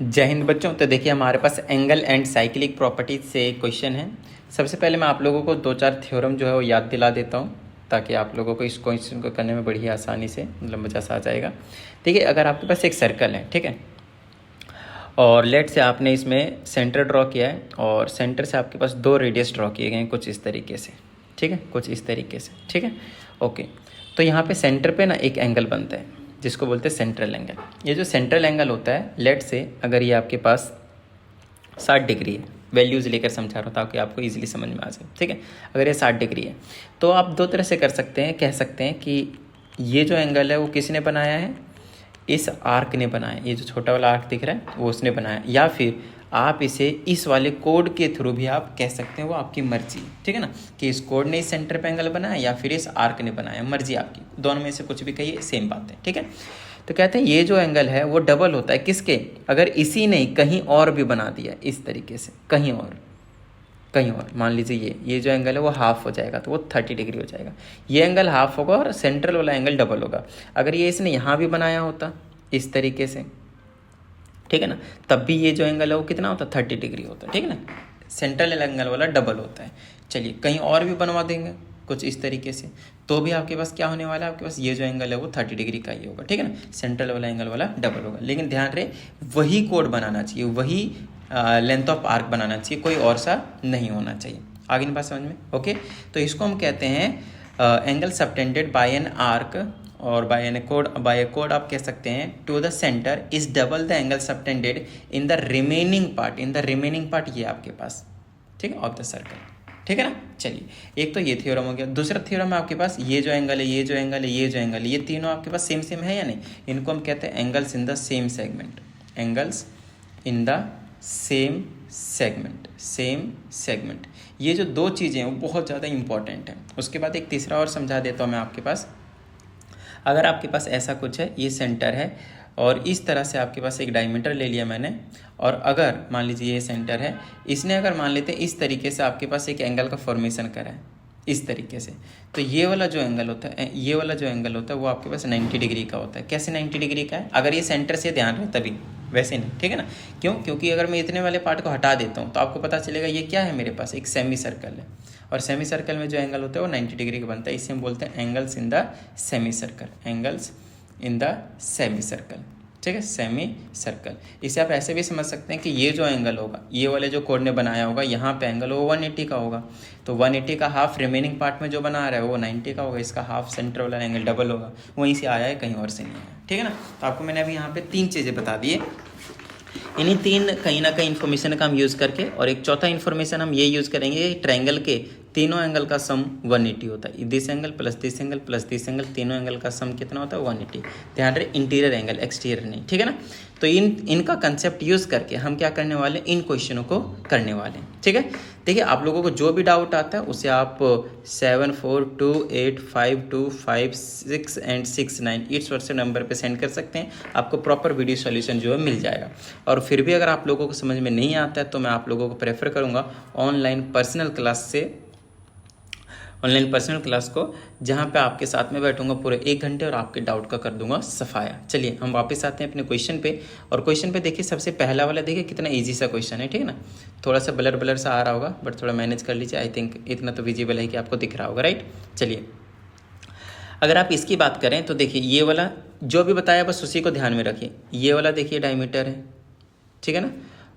जय हिंद बच्चों। तो देखिए हमारे पास एंगल एंड साइक्लिक प्रॉपर्टीज से एक क्वेश्चन है। सबसे पहले मैं आप लोगों को दो चार थ्योरम जो है वो याद दिला देता हूँ ताकि आप लोगों को इस क्वेश्चन को करने में बड़ी आसानी से मजा सा आ जाएगा। ठीक है, अगर आपके पास एक सर्कल है, ठीक है, और लेट से आपने इसमें सेंटर ड्रॉ किया है और सेंटर से आपके पास दो रेडियस ड्रॉ किए गए हैं कुछ इस तरीके से, ठीक है, कुछ इस तरीके से, ठीक है, ओके। तो यहाँ पे सेंटर पे ना एक एंगल बनता है जिसको बोलते हैं सेंट्रल एंगल। ये जो सेंट्रल एंगल होता है, लेट से अगर ये आपके पास 60 डिग्री है, वैल्यूज़ लेकर समझा रहा हूँ ताकि आपको इजीली समझ में आ जाए, ठीक है। अगर ये 60 डिग्री है तो आप दो तरह से कर सकते हैं, कह सकते हैं कि ये जो एंगल है वो किसने बनाया है, इस आर्क ने बनाया, ये जो छोटा वाला आर्क दिख रहा है वो उसने बनाया, या फिर आप इसे इस वाले कोड के थ्रू भी आप कह सकते हैं, वो आपकी मर्जी, ठीक है ना, कि इस कोड ने इस सेंटर पे एंगल बनाया या फिर इस आर्क ने बनाया, मर्जी आपकी, दोनों में से कुछ भी कहिए, सेम बात है, ठीक है। तो कहते हैं ये जो एंगल है वो डबल होता है किसके, अगर इसी ने कहीं और भी बना दिया इस तरीके से, कहीं और मान लीजिए ये जो एंगल है वो हाफ हो जाएगा तो वो 30 डिग्री हो जाएगा। ये एंगल हाफ होगा और सेंट्रल वाला एंगल डबल होगा। अगर ये इसने यहाँ भी बनाया होता इस तरीके से, ठीक है ना, तब भी ये जो एंगल है वो कितना होता, 30 डिग्री होता है, ठीक है ना। सेंट्रल एंगल वाला डबल होता है। चलिए कहीं और भी बनवा देंगे कुछ इस तरीके से तो भी आपके पास क्या होने वाला है, आपके पास ये जो एंगल है वो 30 डिग्री का ही होगा, ठीक है ना। सेंट्रल वाला एंगल वाला डबल होगा, लेकिन ध्यान रहे वही कोड बनाना चाहिए, वही लेंथ ऑफ आर्क बनाना चाहिए, कोई और सा नहीं होना चाहिए। आगे नहीं बात समझ में, ओके। तो इसको हम कहते हैं angle subtended by an arc, और बाय ए कोड आप कह सकते हैं to the centre is double the angle subtended in the remaining part, ये आपके पास, ठीक है, ऑफ द सर्कल, ठीक है ना। चलिए एक तो ये थ्योरम हो गया। दूसरा थ्योरम है आपके पास ये जो एंगल है, ये जो एंगल है, ये जो एंगल है, ये तीनों आपके पास सेम है या नहीं, इनको हम कहते हैं angles in the same segment, angles in the same segment. ये जो दो चीज़ें हैं वो बहुत ज़्यादा इंपॉर्टेंट है। उसके बाद एक तीसरा और समझा देता हूँ मैं आपके पास। अगर आपके पास ऐसा कुछ है, ये सेंटर है और इस तरह से आपके पास एक डायमीटर ले लिया मैंने, और अगर मान लीजिए ये सेंटर है, इसने अगर मान लेते हैं इस तरीके से आपके पास एक एंगल का फॉर्मेशन करा है इस तरीके से, तो ये वाला जो एंगल होता है वो आपके पास 90 डिग्री का होता है। कैसे 90 डिग्री का है, अगर ये सेंटर से ध्यान रहे तभी, वैसे नहीं, ठीक है ना। क्यों, क्योंकि अगर मैं इतने वाले पार्ट को हटा देता हूँ तो आपको पता चलेगा ये क्या है, मेरे पास एक सेमी सर्कल है, और सेमी सर्कल में जो एंगल होता है वो 90 डिग्री का बनता है। इसे हम बोलते हैं angles in the semi circle, ठीक है, सेमी सर्कल। इसे आप ऐसे भी समझ सकते हैं कि ये जो एंगल होगा, ये वाले जो कोड ने बनाया होगा, यहाँ पे एंगल वो 180 का होगा, तो 180 का हाफ रिमेनिंग पार्ट में जो बना रहा है वो 90 का होगा, इसका हाफ सेंटर वाला एंगल डबल होगा, वहीं से आया है, कहीं और से नहीं आया, ठीक है ना। तो आपको मैंने अभी यहाँ पे 3 चीज़ें बता दी है, इन्हीं 3 कहीं ना कहीं इन्फॉर्मेशन का हम यूज़ करके, और एक चौथा इन्फॉर्मेशन हम ये यूज़ करेंगे, ट्रायंगल के तीनों एंगल का सम 180 होता है, this angle plus this angle plus this angle, तीनों एंगल का सम कितना होता है, 180। ध्यान रहे इंटीरियर एंगल, एक्सटीरियर नहीं, ठीक है ना। तो इनका कंसेप्ट यूज़ करके हम क्या करने वाले, इन क्वेश्चनों को करने वाले हैं, ठीक है। देखिए आप लोगों को जो भी डाउट आता है उसे आप 74285256 एंड 69 इस व्हाट्सएप नंबर पे सेंड कर सकते हैं, आपको प्रॉपर वीडियो सॉल्यूशन जो है मिल जाएगा। और फिर भी अगर आप लोगों को समझ में नहीं आता है तो मैं आप लोगों को प्रेफर करूँगा ऑनलाइन पर्सनल क्लास को, जहाँ पे आपके साथ में बैठूंगा पूरे 1 घंटे और आपके डाउट का कर दूंगा सफाया। चलिए हम वापस आते हैं अपने क्वेश्चन पे, और क्वेश्चन पे देखिए सबसे पहला वाला देखिए कितना इजी सा क्वेश्चन है, ठीक है ना। थोड़ा सा ब्लर सा आ रहा होगा बट थोड़ा मैनेज कर लीजिए, आई थिंक इतना तो विजिबल है कि आपको दिख रहा होगा, राइट। चलिए अगर आप इसकी बात करें तो देखिए ये वाला जो भी बताया बस उसी को ध्यान में रखिए। ये वाला देखिए डायमीटर है, ठीक है ना।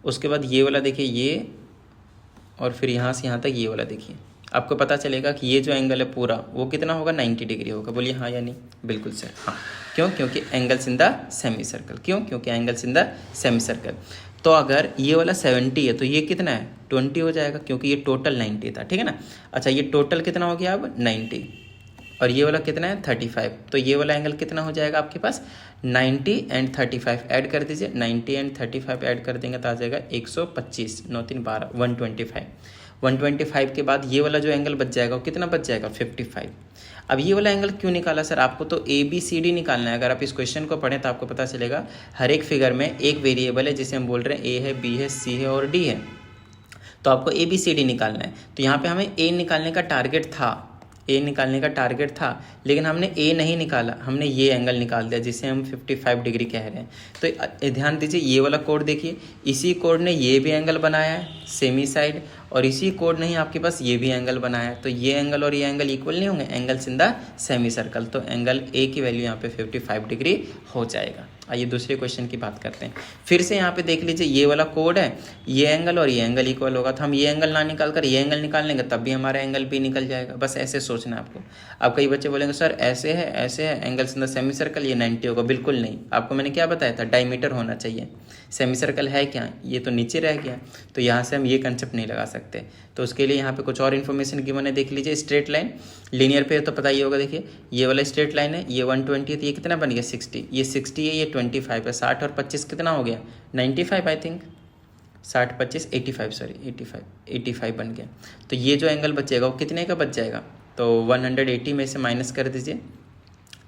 उसके बाद ये वाला देखिए ये, और फिर यहाँ से यहाँ तक ये वाला देखिए, आपको पता चलेगा कि ये जो एंगल है पूरा वो कितना होगा, 90 डिग्री होगा। बोलिए हाँ या नहीं, बिल्कुल सर, हाँ। क्यों, क्योंकि angles in the semi circle, क्योंकि angles in the semi circle. तो अगर ये वाला 70 है तो ये कितना है, 20 हो जाएगा, क्योंकि ये टोटल 90 था, ठीक है ना। अच्छा ये टोटल कितना हो गया अब 90, और ये वाला कितना है 35, तो ये वाला एंगल कितना हो जाएगा आपके पास 90 एंड 35 ऐड कर दीजिए, 90 एंड 35 ऐड कर देंगे तो आ जाएगा 125, 9 3 12 125 के बाद ये वाला जो एंगल बच जाएगा वो कितना बच जाएगा 55। अब ये वाला एंगल क्यों निकाला सर, आपको तो ABCD निकालना है। अगर आप इस क्वेश्चन को पढ़ें तो आपको पता चलेगा हर एक फिगर में एक वेरिएबल है जिसे हम बोल रहे हैं A है, B है, C है और D है, तो आपको ABCD निकालना है। तो यहाँ पे हमें A निकालने का टारगेट था, ए निकालने का टारगेट था, लेकिन हमने ए नहीं निकाला, हमने ये एंगल निकाल दिया जिसे हम 55 डिग्री कह रहे हैं। तो ध्यान दीजिए, ये वाला कोड देखिए, इसी कोड ने ये भी एंगल बनाया है सेमी साइड, और इसी कोड ने ही आपके पास ये भी एंगल बनाया है। तो ये एंगल और ये एंगल इक्वल नहीं होंगे, angles in the semi circle. तो एंगल ए की वैल्यू यहाँ पे 55 डिग्री हो जाएगा। आइए दूसरे क्वेश्चन की बात करते हैं। फिर से यहाँ पे देख लीजिए, ये वाला कोड है, ये एंगल और ये एंगल इक्वल होगा, तो हम ये एंगल ना निकाल कर ये एंगल निकाल लेंगे, तब भी हमारा एंगल भी निकल जाएगा। बस ऐसे सोचना है आपको। अब कई बच्चे बोलेंगे सर ऐसे है angles in the semi circle, ये 90 होगा। बिल्कुल नहीं, आपको मैंने क्या बताया था, डायमीटर होना चाहिए। सेमी सर्कल है क्या, ये तो नीचे रह गया, तो यहाँ से हम ये कंसेप्ट नहीं लगा सकते। तो उसके लिए यहाँ पे कुछ और इन्फॉर्मेशन गिवन है, देख लीजिए। स्ट्रेट लाइन लीनियर पे तो पता ही होगा, देखिए ये वाला स्ट्रेट लाइन है, ये 120 है, तो ये कितना बन गया 60, ये 60 है, ये 25 है, 60 और 25 कितना हो गया 95 आई थिंक, 60 25 85 सॉरी 85 बन गया। तो ये जो एंगल बचेगा वो कितने का बच जाएगा, तो 180 में से माइनस कर दीजिए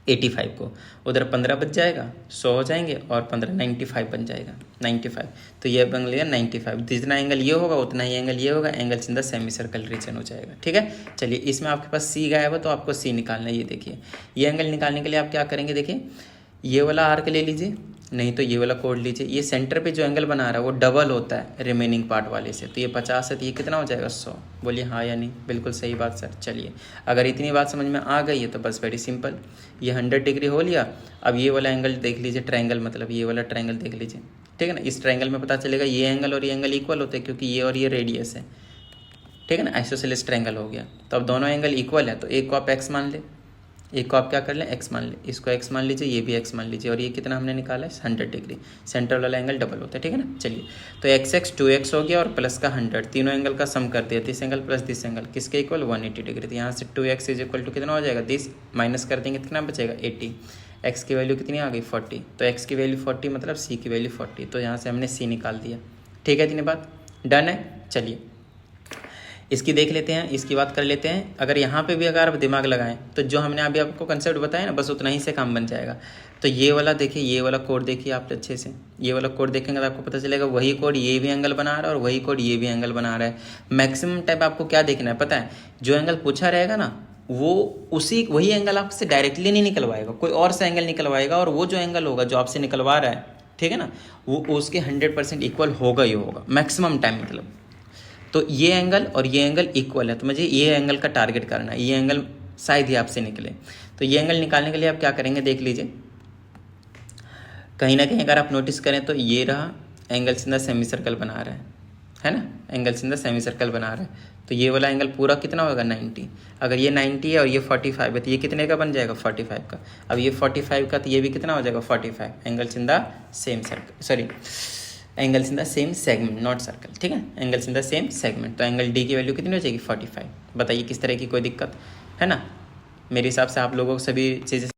85 को, उधर 15 बच जाएगा, 100 हो जाएंगे, और 15 95 बन जाएगा 95। तो ये बन गया 95। जितना एंगल ये होगा उतना ही एंगल ये होगा, angles in the semi circle region हो जाएगा। ठीक है, चलिए इसमें आपके पास सी गायब है तो आपको सी निकालना है। ये देखिए, ये एंगल निकालने के लिए आप क्या करेंगे, देखिए ये वाला आर्क ले लीजिए, नहीं तो ये वाला कोड लीजिए। ये सेंटर पे जो एंगल बना रहा है वो डबल होता है रिमेनिंग पार्ट वाले से, तो ये 50 है, तो ये कितना हो जाएगा 100। बोलिए हाँ या नहीं, बिल्कुल सही बात सर। चलिए अगर इतनी बात समझ में आ गई है तो बस वेरी सिंपल, ये 100 डिग्री हो लिया। अब ये वाला एंगल देख लीजिए, ट्रायंगल मतलब ये वाला ट्रायंगल देख लीजिए, ठीक है ना। इस ट्रायंगल में पता चलेगा ये एंगल और ये एंगल इक्वल होते हैं, क्योंकि ये और ये रेडियस है, ठीक है ना, आइसोसेलेस ट्रायंगल हो गया। तो अब दोनों एंगल इक्वल है, तो एक को आप एक्स मान ले, एक को आप क्या कर लें एक्स मान ले, इसको एक्स मान लीजिए, ये भी एक्स मान लीजिए, और ये कितना हमने निकाला है 100 डिग्री। सेंट्रल वाला एंगल डबल होता है, ठीक है ना। चलिए तो एक्स एक्स 2x हो गया और प्लस का 100, तीनों एंगल का सम कर दिया, this angle plus this angle किसके इक्वल 180 डिग्री। तो यहाँ से 2x इज इक्वल टू कितना हो जाएगा, दिस माइनस कर देंगे कितना बचेगा 80, एक्स की वैल्यू कितनी आ गई 40, तो एक्स की वैल्यू 40 मतलब सी की वैल्यू 40, तो यहाँ से हमने सी निकाल दिया। ठीक है, इतनी बात डन है। चलिए इसकी देख लेते हैं, इसकी बात कर लेते हैं। अगर यहाँ पे भी अगर आप दिमाग लगाएं तो जो हमने अभी आपको कंसेप्ट बताया ना, बस उतना ही से काम बन जाएगा। तो ये वाला देखिए, ये वाला कोड देखिए आप अच्छे से, ये वाला कोड देखेंगे तो आपको पता चलेगा वही कोड ये भी एंगल बना रहा है और वही कोड ये भी एंगल बना रहा है। मैक्सिमम टाइप आपको क्या देखना है पता है, जो एंगल पूछा रहेगा ना वो वही एंगल आपसे डायरेक्टली नहीं निकलवाएगा, कोई और सा एंगल निकलवाएगा, और वो जो एंगल होगा जो आपसे निकलवा रहा है, ठीक है ना, वो उसके 100% इक्वल होगा ही होगा मैक्सिमम टाइम मतलब। तो ये एंगल और ये एंगल इक्वल है, तो मुझे ये एंगल का टारगेट करना है, ये एंगल शायद ही आपसे निकले। तो ये एंगल निकालने के लिए आप क्या करेंगे देख लीजिए, कहीं ना कहीं अगर आप नोटिस करें तो ये रहा angles in the semi circle बना रहा है ना, angles in the semi circle बना रहा है। तो ये वाला एंगल पूरा कितना होगा 90, अगर ये 90 है और ये 45 है तो ये कितने का बन जाएगा 45 का। अब ये 45 का तो ये भी कितना हो जाएगा 45, angles in the same circle, sorry angles in the same segment not circle, ठीक है, angles in the same segment. तो एंगल डी की वैल्यू कितनी हो जाएगी 45। बताइए किस तरह की कोई दिक्कत है ना। मेरे हिसाब से आप लोगों को सभी चीज़ें